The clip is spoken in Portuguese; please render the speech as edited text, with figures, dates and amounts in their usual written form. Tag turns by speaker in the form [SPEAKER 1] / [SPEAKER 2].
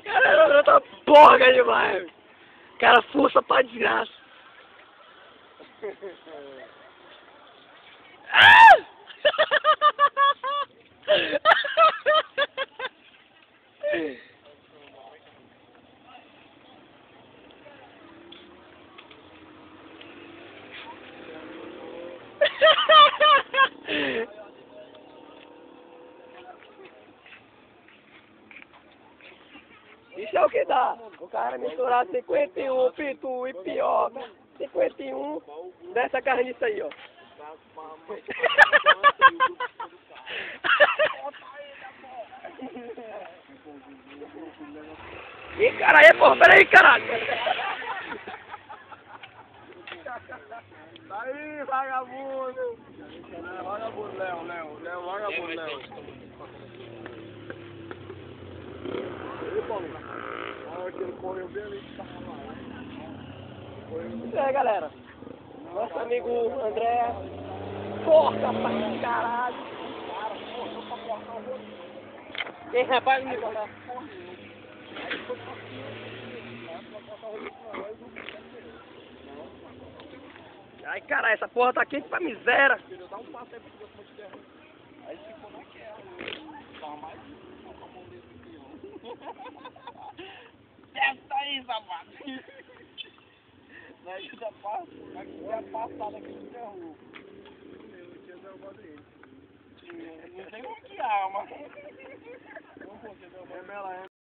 [SPEAKER 1] Cara, tá porca demais. Cara, força pra desgraça. Isso é o que dá. O cara misturar 51 pitu e pioca, 51 dessa carniça aí, ó. Ih, caralho, porra, peraí, caralho.
[SPEAKER 2] Aí, vagabundo! Vagabundo, Léo, vagabundo, Léo. Aí, Paulo, olha que ele correu bem ali que tava lá.
[SPEAKER 1] Isso aí, galera. Nosso amigo André, porca pra caralho. Quem rapaz me botar? Ai, caralho, essa porra tá quente pra miséria.
[SPEAKER 2] Dá um passo aí pra você te derrubar. Aí ficou naquela. Tava mais com a mão desse aqui, ó. Desce aí, safado. Aí já passa, aqui já passada aqui no derrubo. Eu tinha derrubado ele. Não sei o que arma. Não, pô, você derrubou.